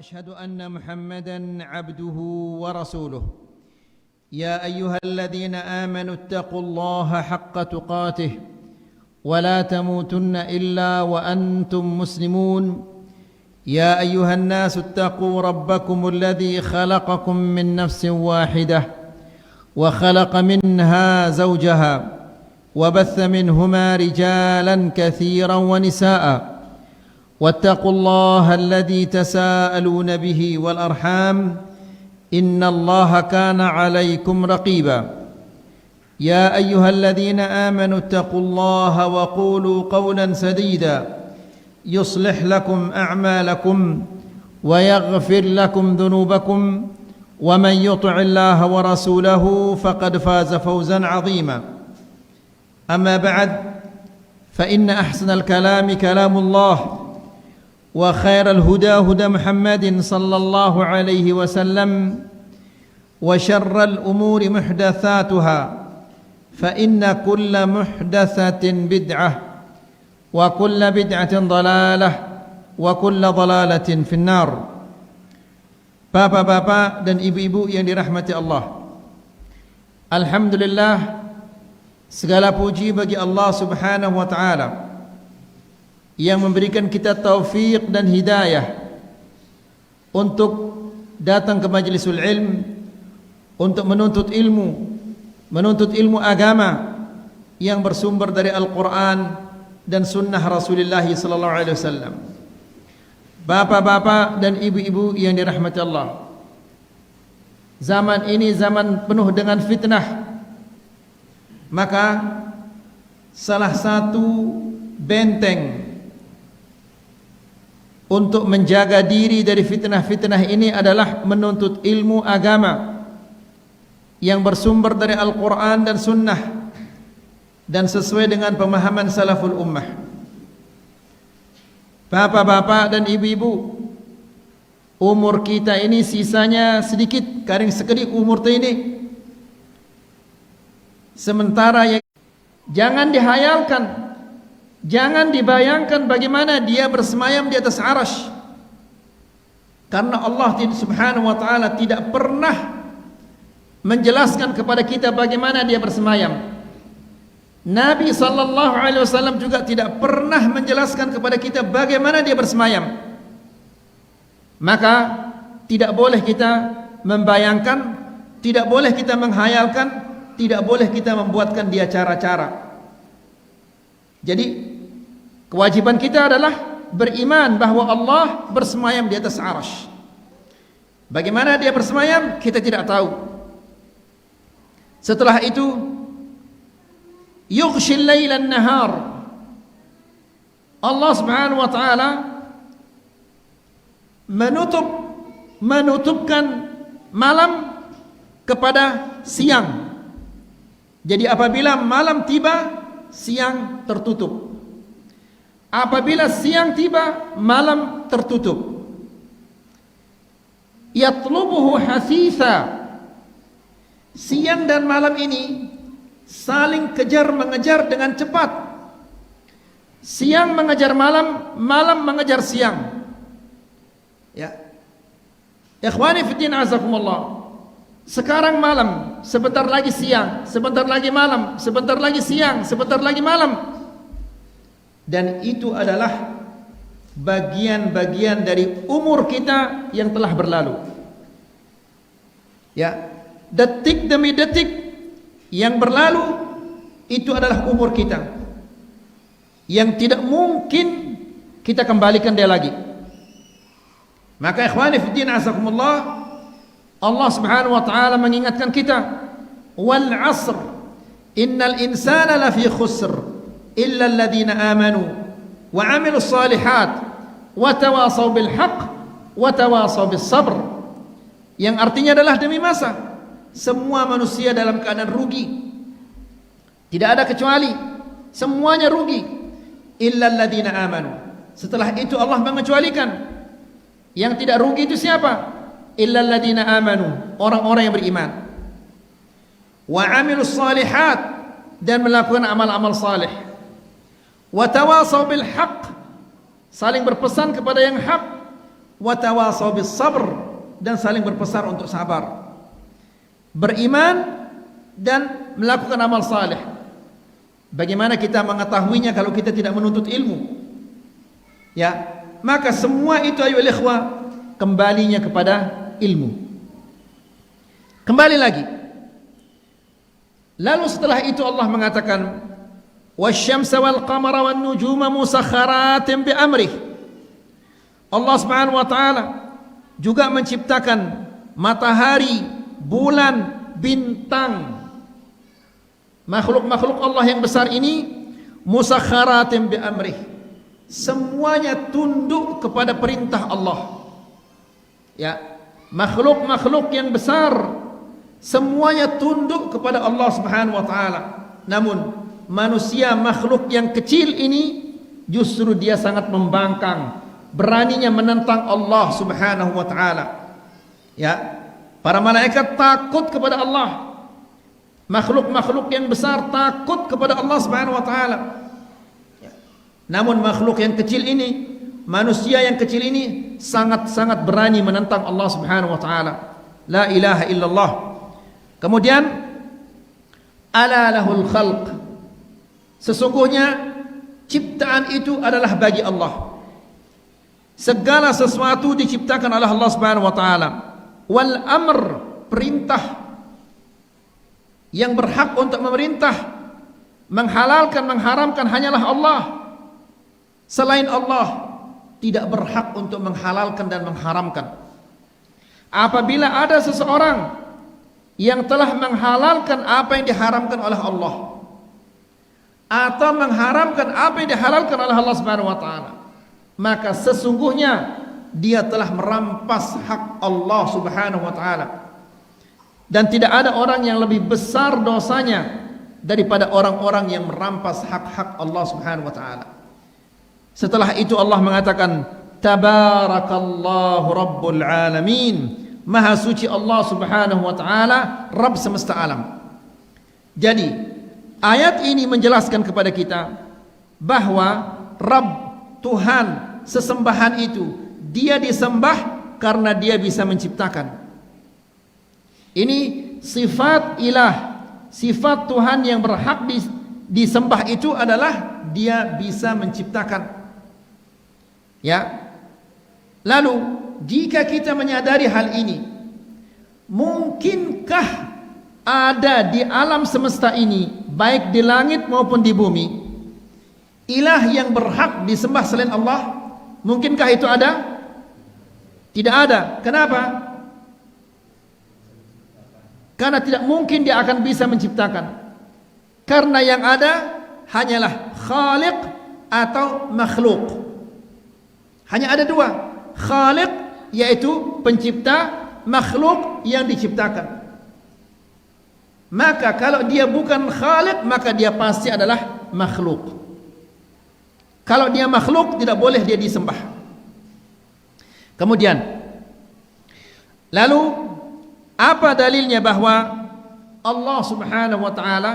أشهد أن محمدًا عبده ورسوله يا أيها الذين آمنوا اتقوا الله حق تقاته ولا تموتن إلا وأنتم مسلمون يا أيها الناس اتقوا ربكم الذي خلقكم من نفس واحدة وخلق منها زوجها وبث منهما رجالا كثيرا ونساء واتقوا الله الذي تساءلون به والأرحام إن الله كان عليكم رقيبا يا أيها الذين آمنوا اتقوا الله وقولوا قولا سديدا يصلح لكم أعمالكم ويغفر لكم ذنوبكم ومن يطع الله ورسوله فقد فاز فوزا عظيما أما بعد فإن أحسن الكلام كلام الله وخير الهدى هدى محمد صلى الله عليه وسلم وشر الأمور محدثاتها فإن كل محدثة بدعة وكل بدعة ضلالة وكل ضلالة في النار. Bapak-bapak dan ibu-ibu yang dirahmati Allah, alhamdulillah, segala puji bagi Allah Subhanahu wa taala yang memberikan kita taufik dan hidayah untuk datang ke majlisul ilm, untuk menuntut ilmu agama yang bersumber dari Al-Quran dan sunnah Rasulullah sallallahu alaihi wasallam. Bapak-bapak dan ibu-ibu yang dirahmati Allah, zaman ini zaman penuh dengan fitnah. Maka salah satu benteng untuk menjaga diri dari fitnah-fitnah ini adalah menuntut ilmu agama yang bersumber dari Al-Quran dan Sunnah dan sesuai dengan pemahaman salaful ummah. Bapak-bapak dan ibu-ibu, umur kita ini sisanya sedikit, karing sekedik umur ini. Sementara yang jangan dihayalkan, jangan dibayangkan bagaimana dia bersemayam di atas arasy. Karena Allah Subhanahu wa taala tidak pernah menjelaskan kepada kita bagaimana dia bersemayam. Nabi sallallahu alaihi wasallam juga tidak pernah menjelaskan kepada kita bagaimana dia bersemayam. Maka tidak boleh kita membayangkan, tidak boleh kita menghayalkan, tidak boleh kita membuatkan dia cara-cara. Jadi kewajiban kita adalah beriman bahwa Allah bersemayam di atas arasy. Bagaimana dia bersemayam kita tidak tahu. Setelah itu yughshil lailan nahar, Allah Subhanahu wa taala menutupkan malam kepada siang. Jadi apabila malam tiba, siang tertutup. Apabila siang tiba, malam tertutup. Yatlubuhu hasitha. Siang dan malam ini saling kejar mengejar dengan cepat. Siang mengejar malam, malam mengejar siang. Ya. Ikhwani fiddin azakumullah. Sekarang malam, sebentar lagi siang, sebentar lagi malam, sebentar lagi siang, sebentar lagi malam. Dan itu adalah bagian-bagian dari umur kita yang telah berlalu. Ya, detik demi detik yang berlalu itu adalah umur kita yang tidak mungkin kita kembalikan dia lagi. Maka ikhwani fiddin azakumullah, Allah Subhanahu wa taala mengingatkan kita, wal 'asr innal insana lafi khusr illa alladhina amanu wa 'amilus shalihat wa tawasaw bil haqq wa tawasaw bis sabr. Yang artinya adalah demi masa semua manusia dalam keadaan rugi. Tidak ada kecuali, semuanya rugi. Illa alladhina amanu. Setelah itu Allah mengecualikan yang tidak rugi itu siapa? Illa alladhina amanu, orang-orang yang beriman. Wa 'amilus shalihat, dan melakukan amal-amal saleh. Wa tawasaw bil haqq, saling berpesan kepada yang hak. wa tawasaw bis sabr, dan saling berpesan untuk sabar. Beriman dan melakukan amal saleh. Bagaimana kita mengetahuinya kalau kita tidak menuntut ilmu? Ya, maka semua itu ayyuhal ikhwah kembalinya kepada ilmu. Kembali lagi. Lalu setelah itu Allah mengatakan wasyamsa wal qamara wan nujuma musakhkharatin bi amrih. Allah Subhanahu wa taala juga menciptakan matahari, bulan, bintang. Makhluk-makhluk Allah yang besar ini musakhkharatin bi amrih. Semuanya tunduk kepada perintah Allah. Ya, makhluk-makhluk yang besar semuanya tunduk kepada Allah Subhanahu wa taala. Namun manusia, makhluk yang kecil ini, justru dia sangat membangkang, beraninya menentang Allah Subhanahu wa taala. Ya, para malaikat takut kepada Allah. Makhluk-makhluk yang besar takut kepada Allah Subhanahu wa taala. Namun makhluk yang kecil ini, manusia yang kecil ini sangat-sangat berani menentang Allah Subhanahu wa taala. La ilaha illallah. Kemudian ala lahul khalq. Sesungguhnya ciptaan itu adalah bagi Allah. Segala sesuatu diciptakan oleh Allah Subhanahu wa taala. Wal amr, perintah. Yang berhak untuk memerintah, menghalalkan, mengharamkan hanyalah Allah. Selain Allah tidak berhak untuk menghalalkan dan mengharamkan. Apabila ada seseorang yang telah menghalalkan apa yang diharamkan oleh Allah, atau mengharamkan apa yang dihalalkan oleh Allah Subhanahu wa taala, maka sesungguhnya dia telah merampas hak Allah Subhanahu wa taala. Dan tidak ada orang yang lebih besar dosanya daripada orang-orang yang merampas hak-hak Allah Subhanahu wa taala. Setelah itu Allah mengatakan tabarakallahu rabbul alamin. Maha suci Allah Subhanahu wa taala, Rabb semesta alam. Jadi ayat ini menjelaskan kepada kita bahwa Rabb, Tuhan, sesembahan itu dia disembah karena dia bisa menciptakan. Ini sifat ilah, sifat Tuhan yang berhak disembah itu adalah dia bisa menciptakan. Ya. Lalu jika kita menyadari hal ini, mungkinkah ada di alam semesta ini, baik di langit maupun di bumi, ilah yang berhak disembah selain Allah? Mungkinkah itu ada? Tidak ada. Kenapa? Karena tidak mungkin dia akan bisa menciptakan. Karena yang ada hanyalah khaliq atau makhluk. Hanya ada dua, khaliq yaitu pencipta, makhluk yang diciptakan. Maka kalau dia bukan khaliq, maka dia pasti adalah makhluk. Kalau dia makhluk, tidak boleh dia disembah. Kemudian lalu apa dalilnya bahwa Allah Subhanahu wa taala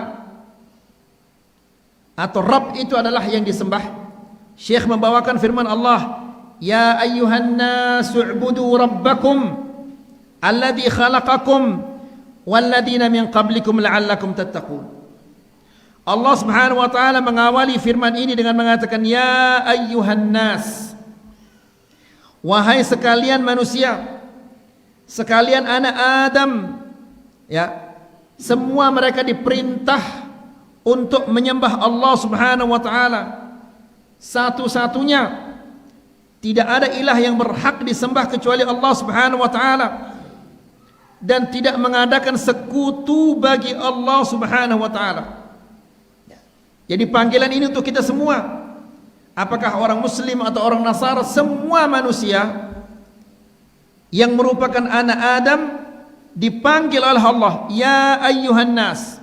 atau Rabb itu adalah yang disembah? Syekh membawakan firman Allah, ya ayyuhan nasu u'budu rabbakum alladzi khalaqakum walladzina min qablikum la'allakum tattaqun. Allah Subhanahu wa taala mengawali firman ini dengan mengatakan ya ayyuhan nas, wahai sekalian manusia, sekalian anak Adam, ya, semua mereka diperintah untuk menyembah Allah Subhanahu wa taala satu-satunya. Tidak ada ilah yang berhak disembah kecuali Allah Subhanahu wa taala, dan tidak mengadakan sekutu bagi Allah Subhanahu wa taala. Jadi panggilan ini untuk kita semua. Apakah orang muslim atau orang Nasara, semua manusia yang merupakan anak Adam dipanggil oleh Allah, ya ayyuhan nas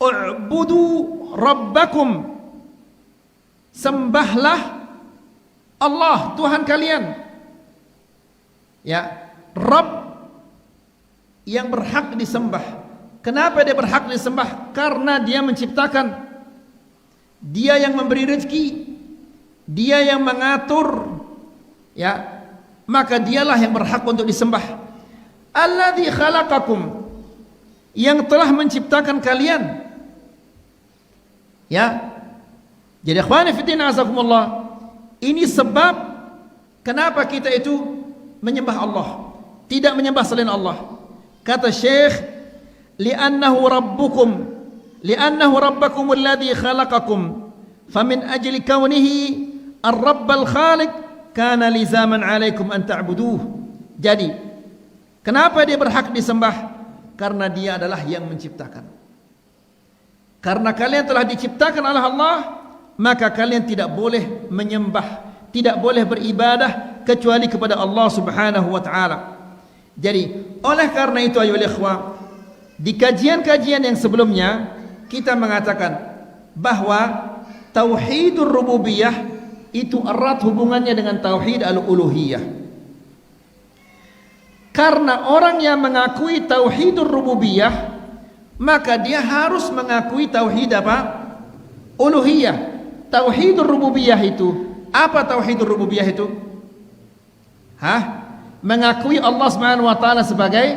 u'budu rabbakum, sembahlah Allah Tuhan kalian. Ya, Rabb yang berhak disembah. Kenapa dia berhak disembah? Karena dia menciptakan, dia yang memberi rezeki, dia yang mengatur, ya, maka dialah yang berhak untuk disembah. Alladzi khalaqakum, yang telah menciptakan kalian. Ya. Jadi ikhwani fillah azakumullah, ini sebab kenapa kita itu menyembah Allah, tidak menyembah selain Allah. Kata Syekh, li'annahu rabbakum alladhi khalaqakum, famin ajli kaunihi ar-rabb al-khaliq kana lizaman 'alaikum an ta'buduh. Jadi, kenapa dia berhak disembah? Karena dia adalah yang menciptakan. Karena kalian telah diciptakan oleh Allah, maka kalian tidak boleh menyembah, tidak boleh beribadah kecuali kepada Allah Subhanahu wa taala. Jadi, oleh karena itu ayolah ikhwah, di kajian-kajian yang sebelumnya kita mengatakan bahwa tauhidur rububiyah itu erat hubungannya dengan tauhid al-uluhiyah. Karena orang yang mengakui tauhidur rububiyah, maka dia harus mengakui tauhid apa? Uluhiyah. Tauhidur rububiyah itu, apa tauhidur rububiyah itu? Mengakui Allah Subhanahu wa taala sebagai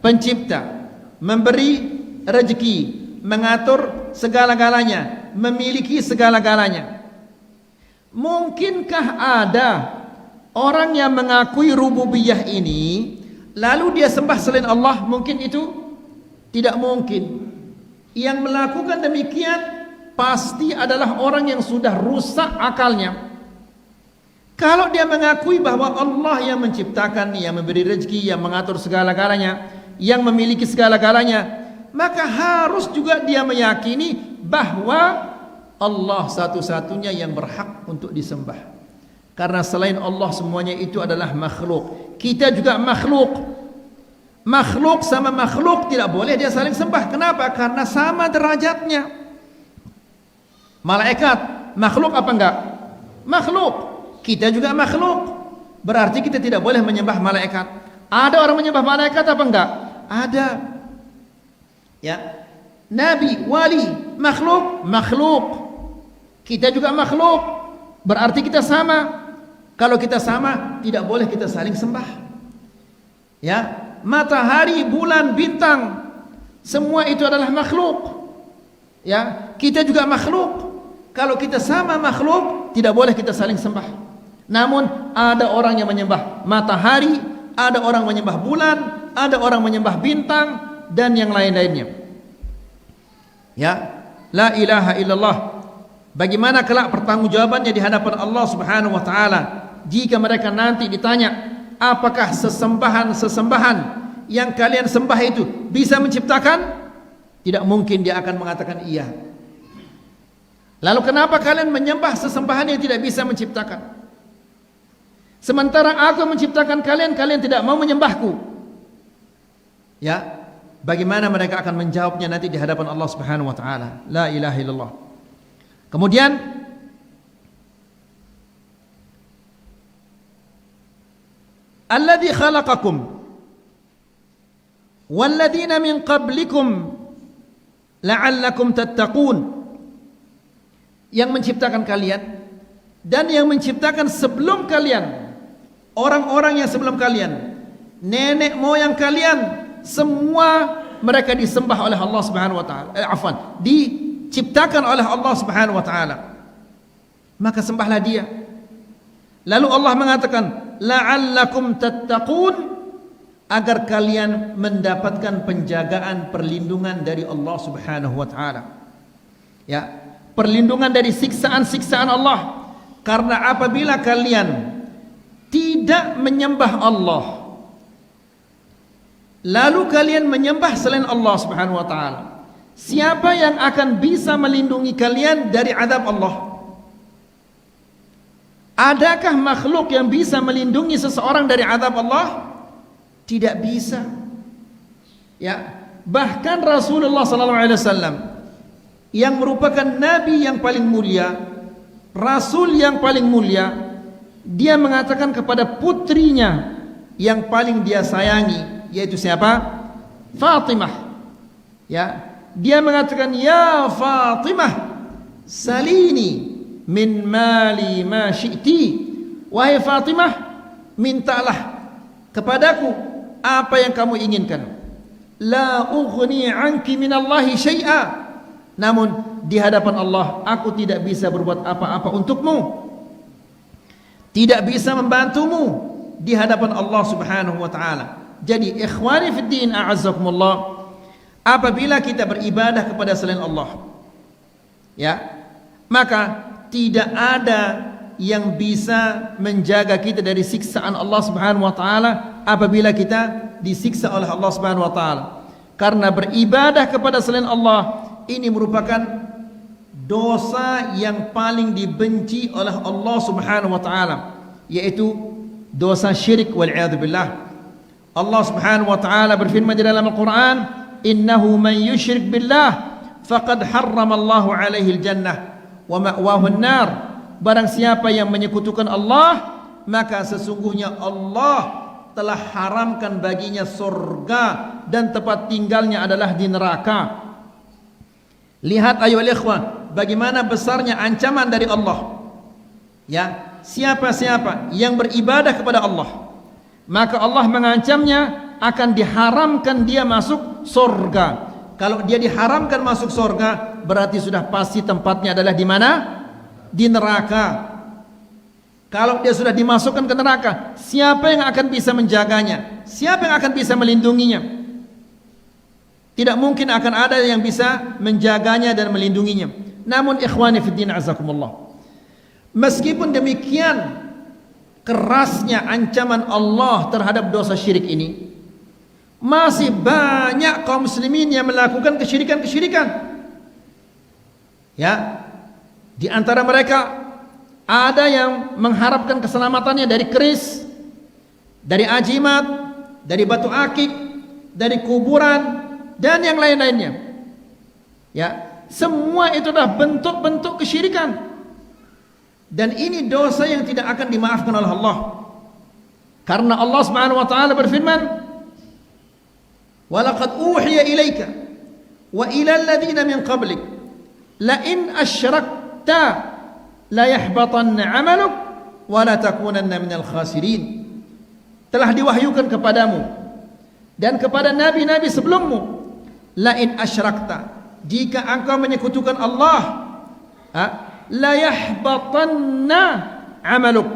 pencipta, memberi rezeki, mengatur segala-galanya, memiliki segala-galanya. Mungkinkah ada orang yang mengakui rububiyah ini lalu dia sembah selain Allah? Mungkin itu? Tidak mungkin. Yang melakukan demikian pasti adalah orang yang sudah rusak akalnya. Kalau dia mengakui bahwa Allah yang menciptakan, yang memberi rezeki, yang mengatur segala-galanya, yang memiliki segala-galanya, maka harus juga dia meyakini bahwa Allah satu-satunya yang berhak untuk disembah. Karena selain Allah semuanya itu adalah makhluk. Kita juga makhluk. Makhluk sama makhluk tidak boleh dia saling sembah. Kenapa? Karena sama derajatnya. Malaikat makhluk apa enggak? Makhluk. Kita juga makhluk. Berarti kita tidak boleh menyembah malaikat. Ada orang menyembah malaikat apa enggak? Ada. Ya. Nabi, wali, makhluk, makhluk. Kita juga makhluk. Berarti kita sama. Kalau kita sama, tidak boleh kita saling sembah. Ya, matahari, bulan, bintang, semua itu adalah makhluk. Ya, kita juga makhluk. Kalau kita sama makhluk, tidak boleh kita saling sembah. Namun ada orang yang menyembah matahari, ada orang menyembah bulan, ada orang menyembah bintang dan yang lain-lainnya. Ya, la ilaha illallah. Bagaimana kelak pertanggungjawabannya di hadapan Allah Subhanahu wa taala jika mereka nanti ditanya, apakah sesembahan yang kalian sembah itu bisa menciptakan? Tidak mungkin dia akan mengatakan iya. Lalu kenapa kalian menyembah sesembahan yang tidak bisa menciptakan? Sementara aku menciptakan kalian, kalian tidak mau menyembahku. Ya, bagaimana mereka akan menjawabnya nanti di hadapan Allah Subhanahu wa taala? La ilaha illallah. Kemudian alladzi khalaqakum walladzina min qablikum la'allakum tattaqun, yang menciptakan kalian dan yang menciptakan sebelum kalian, orang-orang yang sebelum kalian, nenek moyang kalian, semua mereka disembah oleh Allah Subhanahu wa taala. Diciptakan oleh Allah Subhanahu wa taala. Maka sembahlah dia. Lalu Allah mengatakan, la'allakum tattaqun, agar kalian mendapatkan penjagaan, perlindungan dari Allah Subhanahu wa taala. Ya, perlindungan dari siksaan-siksaan Allah. Karena apabila kalian tidak menyembah Allah, lalu kalian menyembah selain Allah Subhanahu wa taala, siapa yang akan bisa melindungi kalian dari azab Allah? Adakah makhluk yang bisa melindungi seseorang dari azab Allah? Tidak bisa. Ya, bahkan Rasulullah sallallahu alaihi wasallam yang merupakan nabi yang paling mulia, rasul yang paling mulia, dia mengatakan kepada putrinya yang paling dia sayangi, yaitu siapa? Fatimah. Ya, dia mengatakan, ya Fatimah, salini min mali ma syi'ti. Wahai Fatimah, mintalah kepadaku apa yang kamu inginkan. La ughni anki minallahi syai'a. Namun di hadapan Allah aku tidak bisa berbuat apa-apa untukmu, tidak bisa membantumu di hadapan Allah Subhanahu wa taala. Jadi ikhwani fid din a'azzakumullah, apabila kita beribadah kepada selain Allah, ya, maka tidak ada yang bisa menjaga kita dari siksaan Allah Subhanahu wa taala apabila kita disiksa oleh Allah Subhanahu wa taala. Karena beribadah kepada selain Allah ini merupakan dosa yang paling dibenci oleh Allah Subhanahu wa taala, yaitu dosa syirik wal a'yadu billah. Allah Subhanahu wa taala berfirman di dalam Al-Qur'an, "Innahu man yusyrik billah faqad harrama Allahu 'alaihi al-jannah wa ma'wahu an-nar." Barang siapa yang menyekutukan Allah, maka sesungguhnya Allah telah haramkan baginya surga dan tempat tinggalnya adalah di neraka. Lihat ayuhal ikhwan, bagaimana besarnya ancaman dari Allah. Ya, siapa-siapa yang beribadah kepada Allah, maka Allah mengancamnya akan diharamkan dia masuk surga. Kalau dia diharamkan masuk surga, berarti sudah pasti tempatnya adalah di mana? Di neraka. Kalau dia sudah dimasukkan ke neraka, siapa yang akan bisa menjaganya? Siapa yang akan bisa melindunginya? Tidak mungkin akan ada yang bisa menjaganya dan melindunginya. Namun ikhwani fiddin azakumullah, meskipun demikian kerasnya ancaman Allah terhadap dosa syirik ini, masih banyak kaum muslimin yang melakukan kesyirikan-kesyirikan. Ya, di antara mereka ada yang mengharapkan keselamatannya dari keris, dari ajimat, dari batu akik, dari kuburan, dan yang lain-lainnya. Ya, semua itu adalah bentuk-bentuk kesyirikan. Dan ini dosa yang tidak akan dimaafkan oleh Allah. Karena Allah Subhanahu wa taala berfirman, "Wa laqad uhiya ilaika wa ila alladziina min qablik la in asyrakta la yahbatanna 'amaluk wa la takunanna minal khasirin." Telah diwahyukan kepadamu dan kepada nabi-nabi sebelummu, la in asyrakta, jika engkau menyekutukan Allah, la yahbatanna 'amaluk,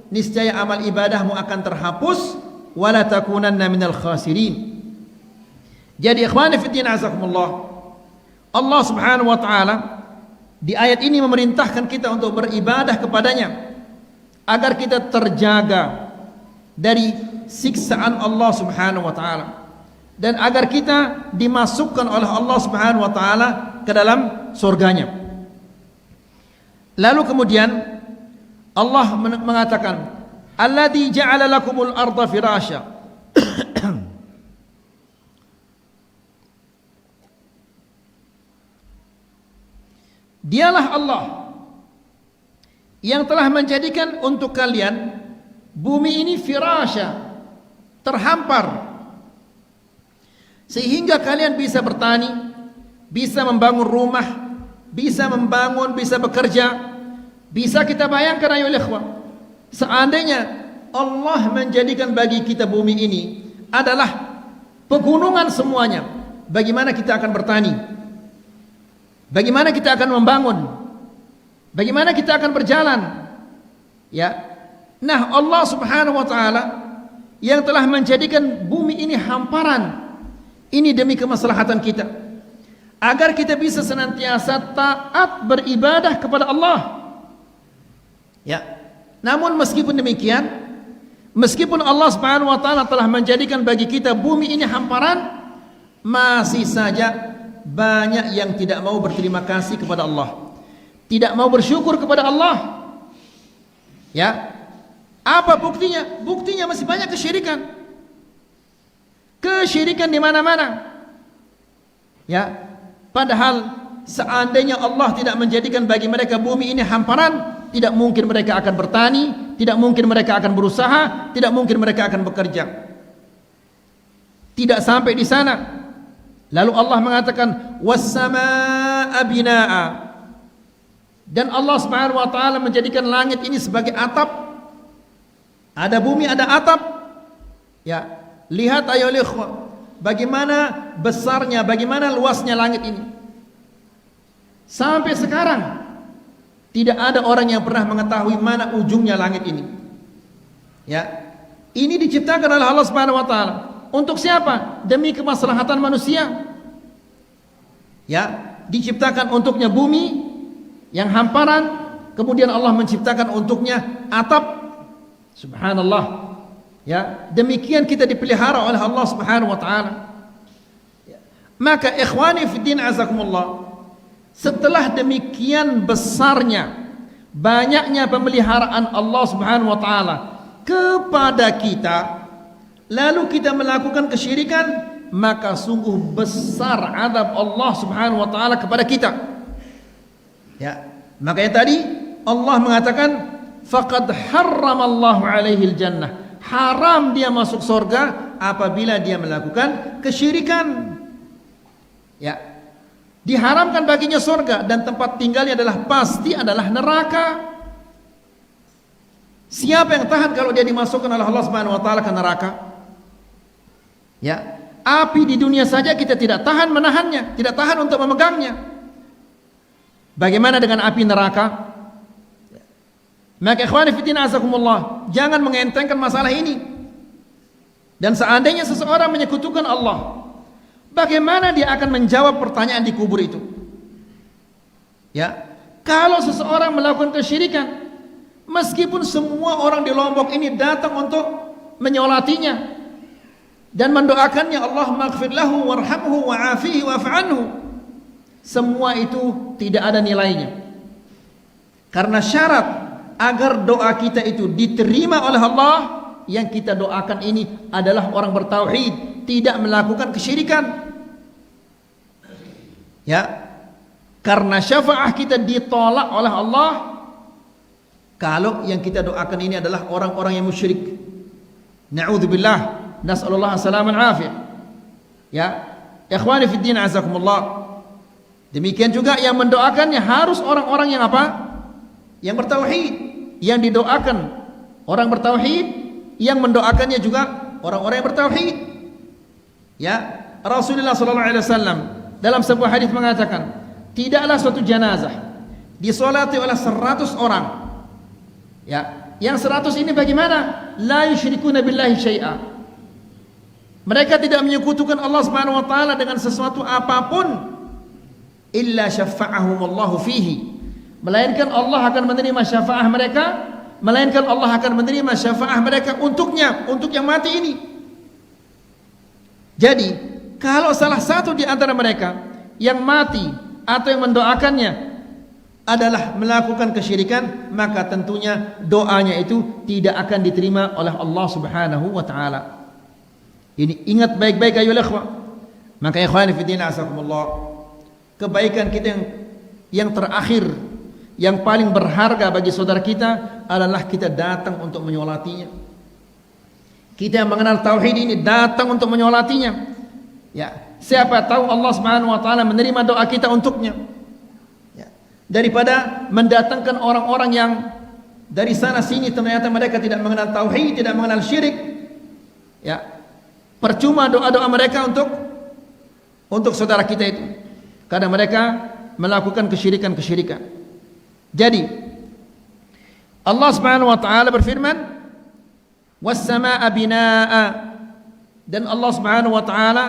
niscaya amal ibadahmu akan terhapus, wa la takunanna minal khasirin. Jadi ikhwani fiddin azakumullah, Allah Subhanahu wa taala di ayat ini memerintahkan kita untuk beribadah kepadanya agar kita terjaga dari siksaan Allah Subhanahu wa taala dan agar kita dimasukkan oleh Allah Subhanahu wa taala ke dalam surganya. Lalu kemudian Allah mengatakan, "Alladzi ja'ala lakumul arda firasya." Dialah Allah yang telah menjadikan untuk kalian bumi ini firasya, terhampar, sehingga kalian bisa bertani, bisa membangun rumah, bisa membangun, bisa bekerja. Bisa kita bayangkan ayo ikhwah, seandainya Allah menjadikan bagi kita bumi ini adalah pegunungan semuanya, bagaimana kita akan bertani? Bagaimana kita akan membangun? Bagaimana kita akan berjalan? Ya. Nah, Allah Subhanahu wa taala yang telah menjadikan bumi ini hamparan, ini demi kemaslahatan kita, agar kita bisa senantiasa taat beribadah kepada Allah. Ya. Namun meskipun demikian, meskipun Allah Subhanahu wa taala telah menjadikan bagi kita bumi ini hamparan, masih saja banyak yang tidak mau berterima kasih kepada Allah, tidak mau bersyukur kepada Allah. Ya. Apa buktinya? Buktinya masih banyak kesyirikan. Kesyirikan di mana-mana. Ya. Padahal seandainya Allah tidak menjadikan bagi mereka bumi ini hamparan, tidak mungkin mereka akan bertani, tidak mungkin mereka akan berusaha, tidak mungkin mereka akan bekerja. Tidak sampai di sana. Lalu Allah mengatakan was-samaa'a binaa'a. Dan Allah Subhanahu wa taala menjadikan langit ini sebagai atap. Ada bumi, ada atap. Ya, lihat ayo ikhwah, bagaimana besarnya, bagaimana luasnya langit ini. Sampai sekarang tidak ada orang yang pernah mengetahui mana ujungnya langit ini. Ya, ini diciptakan oleh Allah Subhanahu wa taala. Untuk siapa? Demi kemaslahatan manusia. Ya, diciptakan untuknya bumi yang hamparan, kemudian Allah menciptakan untuknya atap. Subhanallah. Ya, demikian kita dipelihara oleh Allah Subhanahu wa taala. Ya. Maka ikhwani fiddin azakumullah, setelah demikian besarnya, banyaknya pemeliharaan Allah Subhanahu wa taala kepada kita, lalu kita melakukan kesyirikan, maka sungguh besar azab Allah Subhanahu wa taala kepada kita. Ya, makanya tadi Allah mengatakan faqad harramallahu alaihi jannah, haram dia masuk surga apabila dia melakukan kesyirikan. Ya, diharamkan baginya surga dan tempat tinggalnya adalah pasti adalah neraka. Siapa yang tahan kalau dia dimasukkan oleh Allah Subhanahu wa taala ke neraka? Ya, api di dunia saja kita tidak tahan menahannya, tidak tahan untuk memegangnya. Bagaimana dengan api neraka? Maka ikhwani fillah azakumullah, jangan mengentengkan masalah ini. Dan seandainya seseorang menyekutukan Allah, bagaimana dia akan menjawab pertanyaan di kubur itu? Ya, kalau seseorang melakukan kesyirikan, meskipun semua orang di Lombok ini datang untuk menyolatinya dan mendoakannya, Allah maghfir lahu warhamhu wa'afihi wa'fa'anhu, semua itu tidak ada nilainya. Karena syarat agar doa kita itu diterima oleh Allah, yang kita doakan ini adalah orang bertauhid, tidak melakukan kesyirikan. Ya, karena syafaat kita ditolak oleh Allah kalau yang kita doakan ini adalah orang-orang yang musyrik. Na'udzubillah, nas'alullah salaman afiyah. Ya, ikhwani fid din azakumullah. Demikian juga yang mendoakannya harus orang-orang yang apa? Yang bertauhid. Yang didoakan orang bertauhid, yang mendoakannya juga orang-orang yang bertauhid. Ya, Rasulullah sallallahu alaihi wasallam dalam sebuah hadis mengatakan, tidaklah suatu jenazah disolati oleh 100 orang. Ya, yang 100 ini bagaimana? La yusyrikuna billahi syai'a. Mereka tidak menyekutukan Allah Subhanahu wa taala dengan sesuatu apapun, illa syafa'ahumullahu fihi. Melainkan Allah akan menerima syafaat mereka, melainkan Allah akan menerima syafaat mereka untuknya, untuk yang mati ini. Jadi, kalau salah satu di antara mereka yang mati atau yang mendoakannya adalah melakukan kesyirikan, maka tentunya doanya itu tidak akan diterima oleh Allah Subhanahu wa taala. Ini ingat baik-baik ayo ikhwah. Maka ikhwani fillah azakumullah, kebaikan kita yang terakhir, yang paling berharga bagi saudara kita adalah kita datang untuk menyolatinya. Kita yang mengenal tauhid ini datang untuk menyolatinya. Ya, siapa tahu Allah Subhanahu wa taala menerima doa kita untuknya. Ya, daripada mendatangkan orang-orang yang dari sana sini ternyata mereka tidak mengenal tauhid, tidak mengenal syirik. Ya, percuma doa-doa mereka untuk saudara kita itu, karena mereka melakukan kesyirikan-kesyirikan. Jadi Allah Subhanahu wa taala berfirman, was-samaa'a binaa'a, dan Allah Subhanahu wa taala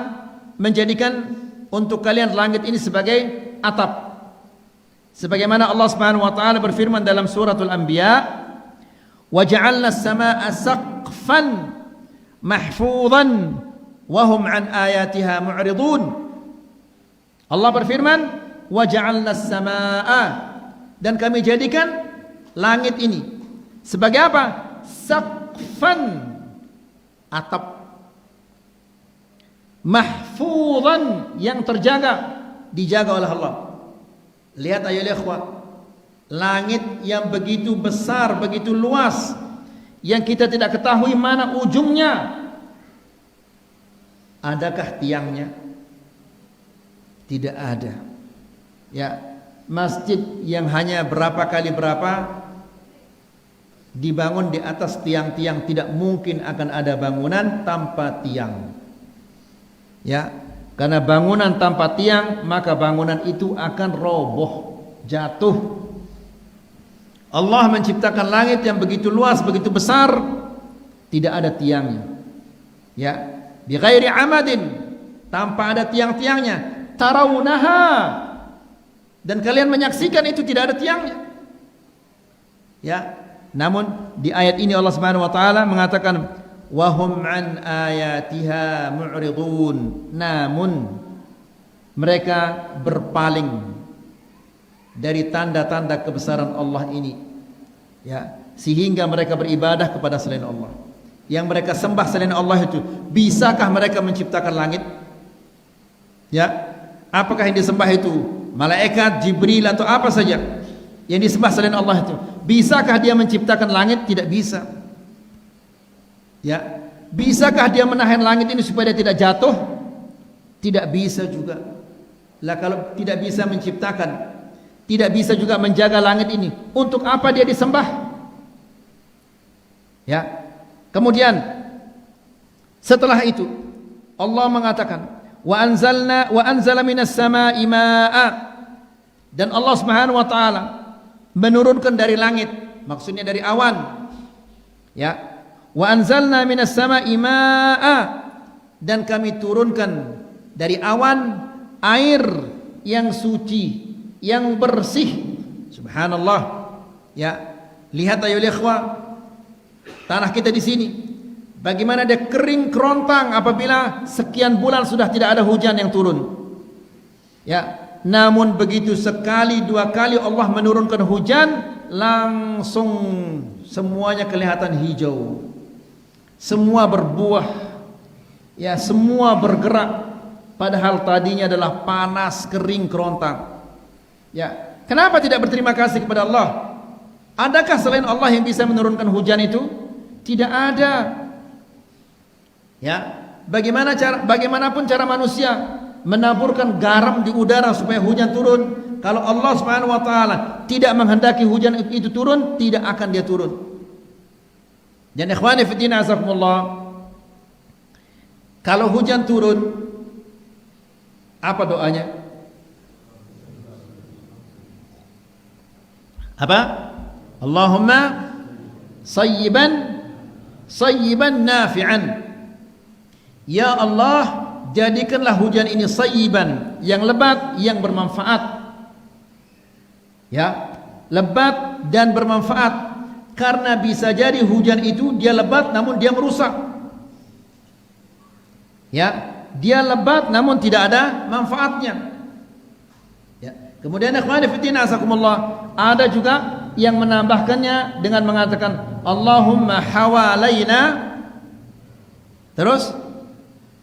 menjadikan untuk kalian langit ini sebagai atap. Sebagaimana Allah Subhanahu wa taala berfirman dalam suratul Anbiya, wa ja'alna as-samaa'a saqfan mahfuzan wa hum 'an ayatiha mu'ridun. Allah berfirman, wa ja'alna as-samaa'a, dan kami jadikan langit ini sebagai apa? Saqfan, atap. Mahfuzan, yang terjaga, dijaga oleh Allah. Lihat ayo ikhwah, langit yang begitu besar, begitu luas, yang kita tidak ketahui mana ujungnya. Adakah tiangnya? Tidak ada. Ya, masjid yang hanya berapa kali berapa dibangun di atas tiang-tiang, tidak mungkin akan ada bangunan tanpa tiang. Ya, karena bangunan tanpa tiang maka bangunan itu akan roboh, jatuh. Allah menciptakan langit yang begitu luas, begitu besar, tidak ada tiangnya. Ya, bi ghairi amadin, tanpa ada tiang-tiangnya. Tarawunaha, dan kalian menyaksikan itu tidak ada tiangnya. Ya, namun di ayat ini Allah Subhanahu wa taala mengatakan wahum an ayatiha mu'ridun, namun mereka berpaling dari tanda-tanda kebesaran Allah ini, ya, sehingga mereka beribadah kepada selain Allah. Yang mereka sembah selain Allah itu, bisakah mereka menciptakan langit? Ya, apakah yang disembah itu malaikat, Jibril atau apa saja yang disembah selain Allah itu? Bisakah dia menciptakan langit? Tidak bisa. Ya, bisakah dia menahan langit ini supaya dia tidak jatuh? Tidak bisa juga. Lah kalau tidak bisa menciptakan, tidak bisa juga menjaga langit ini, untuk apa dia disembah? Ya. Kemudian setelah itu Allah mengatakan wa anzala minas samaa'i maa'a, dan Allah Subhanahu wa taala menurunkan dari langit, maksudnya dari awan. Ya. Wa anzalna minas samaa'i maa'a, dan kami turunkan dari awan air yang suci, yang bersih. Subhanallah. Ya, lihat ayo ikhwah, tanah kita di sini bagaimana dia kering kerontang apabila sekian bulan sudah tidak ada hujan yang turun. Ya, namun begitu sekali dua kali Allah menurunkan hujan, langsung semuanya kelihatan hijau. Semua berbuah. Ya, semua bergerak, padahal tadinya adalah panas, kering, kerontang. Ya, kenapa tidak berterima kasih kepada Allah? Adakah selain Allah yang bisa menurunkan hujan itu? Tidak ada. Ya, bagaimanapun cara manusia menaburkan garam di udara supaya hujan turun, kalau Allah Subhanahu wa taala tidak menghendaki hujan itu turun, tidak akan dia turun. Dan ikhwani fi din azakumullah, kalau hujan turun, apa doanya? Apa? Allahumma sayyiban nafi'an. Ya Allah, jadikanlah hujan ini sayyiban, yang lebat, yang bermanfaat. Ya, lebat dan bermanfaat. Karena bisa jadi hujan itu dia lebat namun dia merusak. Ya, dia lebat namun tidak ada manfaatnya. Kemudian ikhwani fillah azakumullah, ada juga yang menambahkannya dengan mengatakan Allahumma hawalaina, terus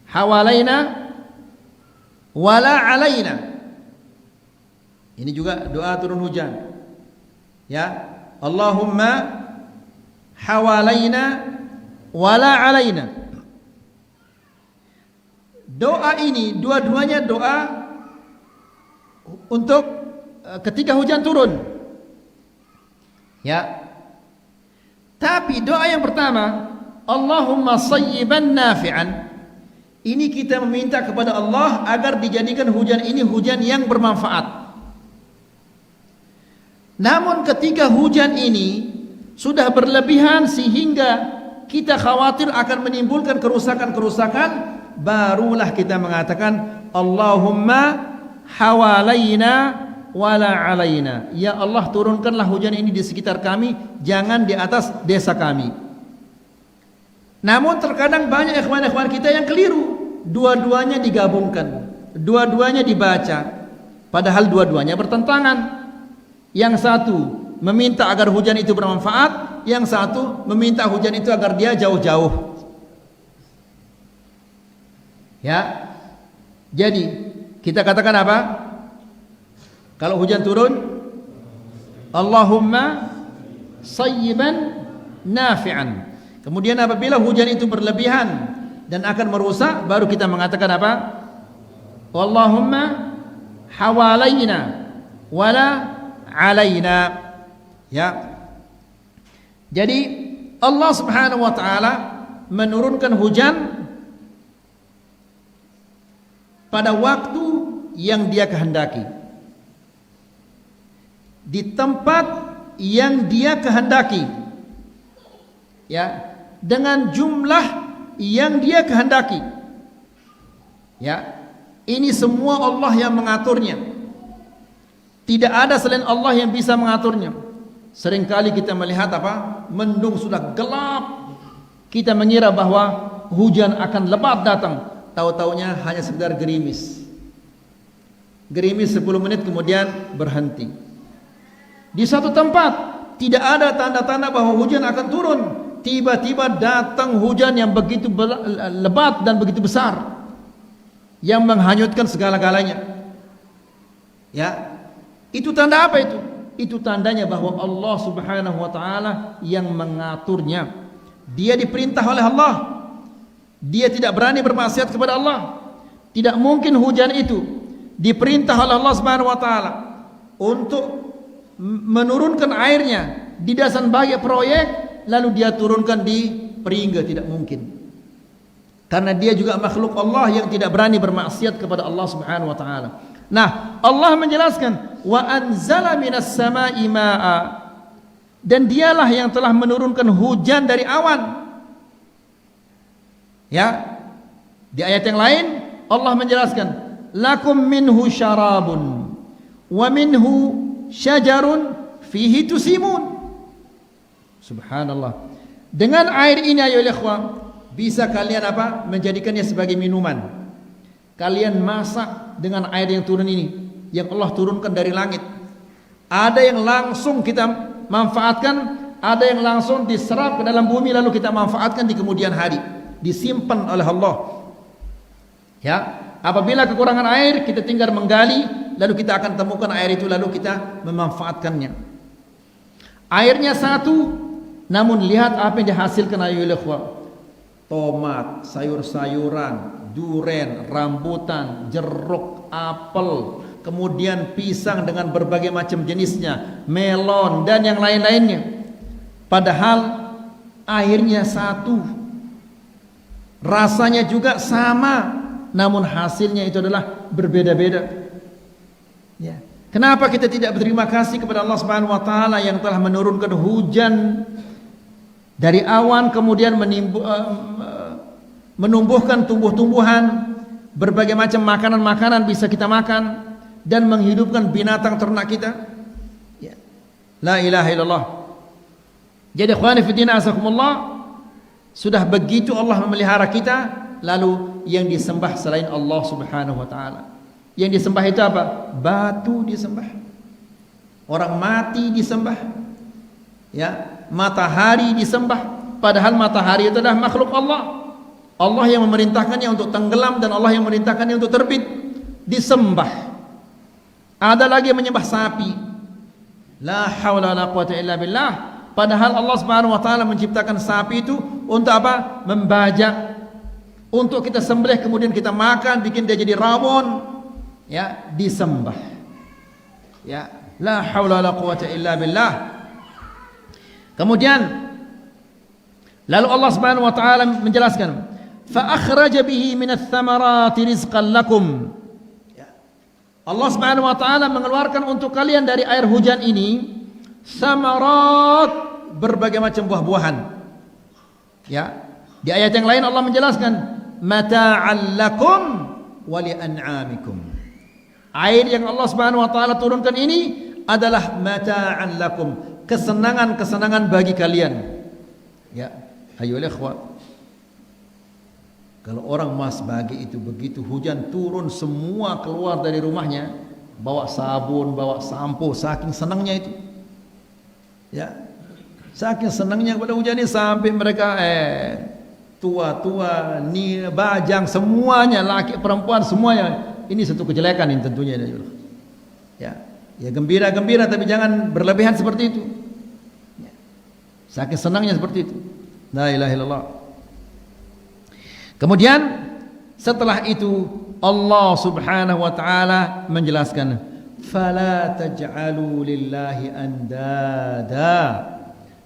hawalaina wala alaina. Ini juga doa turun hujan. Ya, Allahumma hawalaina wala alaina. Doa ini dua-duanya doa untuk ketika hujan turun. Ya. Tapi doa yang pertama, Allahumma sayyiban nafi'an, ini kita meminta kepada Allah agar dijadikan hujan ini hujan yang bermanfaat. Namun ketika hujan ini sudah berlebihan sehingga kita khawatir akan menimbulkan kerusakan-kerusakan, barulah kita mengatakan Allahumma hawalaina wala alaina. Ya Allah, turunkanlah hujan ini di sekitar kami, jangan di atas desa kami. Namun terkadang banyak ikhwan-ikhwan kita yang keliru, dua-duanya digabungkan, dua-duanya dibaca, padahal dua-duanya bertentangan. Yang satu meminta agar hujan itu bermanfaat, yang satu meminta hujan itu agar dia jauh-jauh. Ya. Jadi kita katakan apa? Kalau hujan turun, Allahumma sayyiban nafi'an. Kemudian apabila hujan itu berlebihan dan akan merusak, baru kita mengatakan apa? Allahumma hawalaina wala alaina. Ya. Jadi Allah Subhanahu wa taala menurunkan hujan pada waktu yang Dia kehendaki, di tempat yang Dia kehendaki, ya, dengan jumlah yang Dia kehendaki. Ya, ini semua Allah yang mengaturnya. Tidak ada selain Allah yang bisa mengaturnya. Seringkali kita melihat apa? Mendung sudah gelap, kita mengira bahwa hujan akan lebat datang. Tahu-taunya hanya sekedar gerimis. Gerimis 10 menit kemudian berhenti. Di satu tempat tidak ada tanda-tanda bahwa hujan akan turun. Tiba-tiba datang hujan yang begitu lebat dan begitu besar, yang menghanyutkan segala-galanya. Ya, itu tanda apa itu? Itu tandanya bahwa Allah Subhanahu wa taala yang mengaturnya. Dia diperintah oleh Allah. Dia tidak berani bermaksiat kepada Allah. Tidak mungkin hujan itu diperintah oleh Allah Subhanahu wa taala untuk menurunkan airnya di dasar bagai proyek lalu dia turunkan di peringga, tidak mungkin. Karena dia juga makhluk Allah yang tidak berani bermaksiat kepada Allah Subhanahu wa taala. Nah, Allah menjelaskan wa anzala minas sama'i ma'a, dan dialah yang telah menurunkan hujan dari awan. Ya, di ayat yang lain Allah menjelaskan lakum minhu syarabun wa minhu syajarun fihi tusimun. Subhanallah. Dengan air ini ayo ikhwan, bisa kalian apa? Menjadikannya sebagai minuman. Kalian masak dengan air yang turun ini, yang Allah turunkan dari langit. Ada yang langsung kita manfaatkan, ada yang langsung diserap ke dalam bumi lalu kita manfaatkan di kemudian hari, disimpan oleh Allah. Ya, apabila kekurangan air, kita tinggal menggali, lalu kita akan temukan air itu, lalu kita memanfaatkannya. Airnya satu, namun lihat apa yang dihasilkan ayo ikhwah. Tomat, sayur-sayuran, duren, rambutan, jeruk, apel, kemudian pisang dengan berbagai macam jenisnya, melon dan yang lain-lainnya. Padahal airnya satu, rasanya juga sama, namun hasilnya itu adalah berbeda-beda. Ya. Kenapa kita tidak berterima kasih kepada Allah Subhanahu wa taala yang telah menurunkan hujan dari awan, kemudian menumbuhkan tumbuh-tumbuhan, berbagai macam makanan-makanan bisa kita makan, dan menghidupkan binatang ternak kita. Ya. La ilaha illallah. Jadi ikhwani fi din azakumullah, sudah begitu Allah memelihara kita, lalu yang disembah selain Allah Subhanahu wa taala. Yang disembah itu apa? Batu disembah. Orang mati disembah. Ya, matahari disembah. Padahal matahari itu adalah makhluk Allah. Allah yang memerintahkannya untuk tenggelam dan Allah yang memerintahkannya untuk terbit. Disembah. Ada lagi yang menyembah sapi. La haula wala quwata illa billah. Padahal Allah Subhanahu wa taala menciptakan sapi itu untuk apa? Membajak. Untuk kita sembelih kemudian kita makan, bikin dia jadi rawon. Ya, disembah. Ya, la haula wala quwata illa billah. Kemudian lalu Allah Subhanahu wa taala menjelaskan, fa akhraja bihi minats thamarati rizqan lakum. Ya. Allah Subhanahu wa taala mengeluarkan untuk kalian dari air hujan ini samarat, berbagai macam buah-buahan. Ya. Di ayat yang lain Allah menjelaskan mata'al lakum wa li'an'amikum. Air yang Allah Subhanahu wa taala turunkan ini adalah mata'an lakum, kesenangan-kesenangan bagi kalian. Ya, ayo ikhwah. Kalau orang mas bagi itu begitu hujan turun semua keluar dari rumahnya, bawa sabun, bawa sampo, saking senangnya itu. Ya. Saking senangnya kepada hujan ini sampai mereka tua-tua, bajang semuanya, laki perempuan semuanya. Ini satu kejelekan ini tentunya. Ya, ya gembira-gembira tapi jangan berlebihan seperti itu. Ya. Saking senangnya seperti itu. La ilaha illallah. Kemudian setelah itu Allah Subhanahu wa taala menjelaskan, "Fala taj'alu lillahi andada."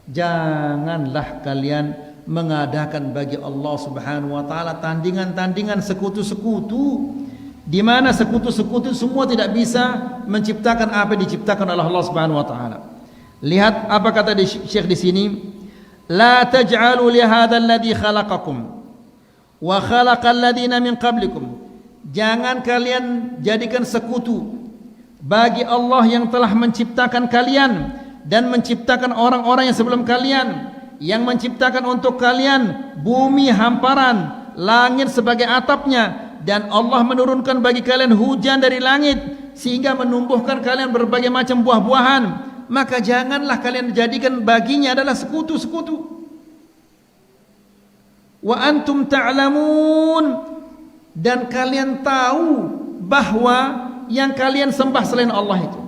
Janganlah kalian mengadakan bagi Allah Subhanahu wa taala tandingan-tandingan sekutu-sekutu, di mana sekutu-sekutu semua tidak bisa menciptakan apa yang diciptakan oleh Allah Subhanahu wa taala. Lihat apa kata Syekh di sini, la taj'alu li hadzal ladzi khalaqakum wa khalaqal ladzina min qablikum. Jangan kalian jadikan sekutu bagi Allah yang telah menciptakan kalian dan menciptakan orang-orang yang sebelum kalian, yang menciptakan untuk kalian bumi hamparan, langit sebagai atapnya, dan Allah menurunkan bagi kalian hujan dari langit sehingga menumbuhkan kalian berbagai macam buah-buahan. Maka janganlah kalian jadikan baginya adalah sekutu-sekutu. Wa antum ta'lamun, dan kalian tahu bahwa yang kalian sembah selain Allah itu,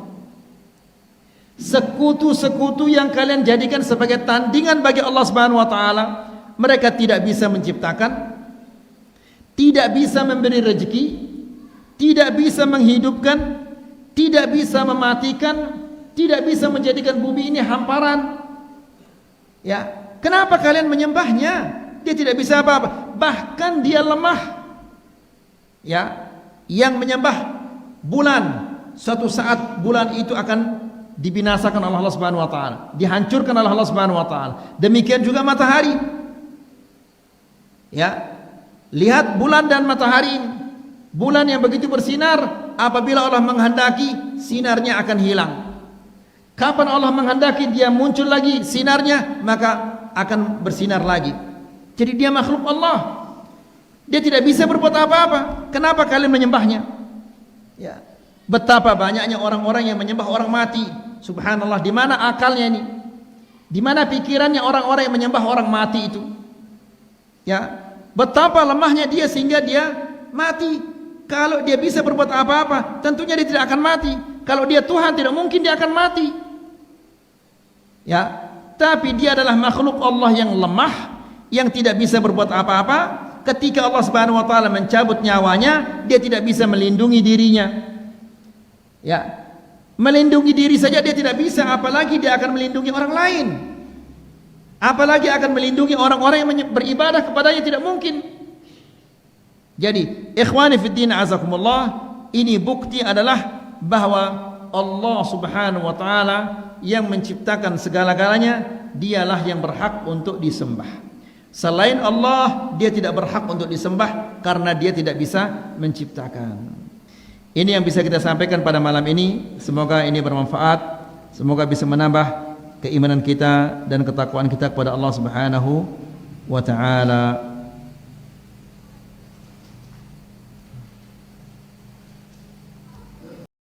sekutu-sekutu yang kalian jadikan sebagai tandingan bagi Allah Subhanahu wa taala, mereka tidak bisa menciptakan, tidak bisa memberi rezeki, tidak bisa menghidupkan, tidak bisa mematikan, tidak bisa menjadikan bumi ini hamparan. Ya, kenapa kalian menyembahnya? Dia tidak bisa apa-apa, bahkan dia lemah. Ya, yang menyembah bulan, suatu saat bulan itu akan dibinasakan oleh Allah Subhanahu wa taala, dihancurkan oleh Allah Subhanahu wa taala. Demikian juga matahari. Ya. Lihat bulan dan matahari. Bulan yang begitu bersinar, apabila Allah menghendaki sinarnya akan hilang. Kapan Allah menghendaki dia muncul lagi sinarnya, maka akan bersinar lagi. Jadi dia makhluk Allah. Dia tidak bisa berbuat apa-apa. Kenapa kalian menyembahnya? Ya. Betapa banyaknya orang-orang yang menyembah orang mati. Subhanallah, di mana akalnya ini? Di mana pikirannya orang-orang yang menyembah orang mati itu? Ya, betapa lemahnya dia sehingga dia mati. Kalau dia bisa berbuat apa-apa, tentunya dia tidak akan mati. Kalau dia Tuhan, tidak mungkin dia akan mati. Ya, tapi dia adalah makhluk Allah yang lemah, yang tidak bisa berbuat apa-apa. Ketika Allah Subhanahu wa taala mencabut nyawanya, dia tidak bisa melindungi dirinya. Ya, melindungi diri saja dia tidak bisa, apalagi dia akan melindungi orang lain. Apalagi akan melindungi orang-orang yang beribadah kepadanya, tidak mungkin. Jadi, ikhwani fiddin azakumullah, ini bukti adalah bahwa Allah Subhanahu wa taala yang menciptakan segala-galanya, dialah yang berhak untuk disembah. Selain Allah, dia tidak berhak untuk disembah karena dia tidak bisa menciptakan. Ini yang bisa kita sampaikan pada malam ini. Semoga ini bermanfaat. Semoga bisa menambah keimanan kita dan ketakwaan kita kepada Allah Subhanahu wa taala.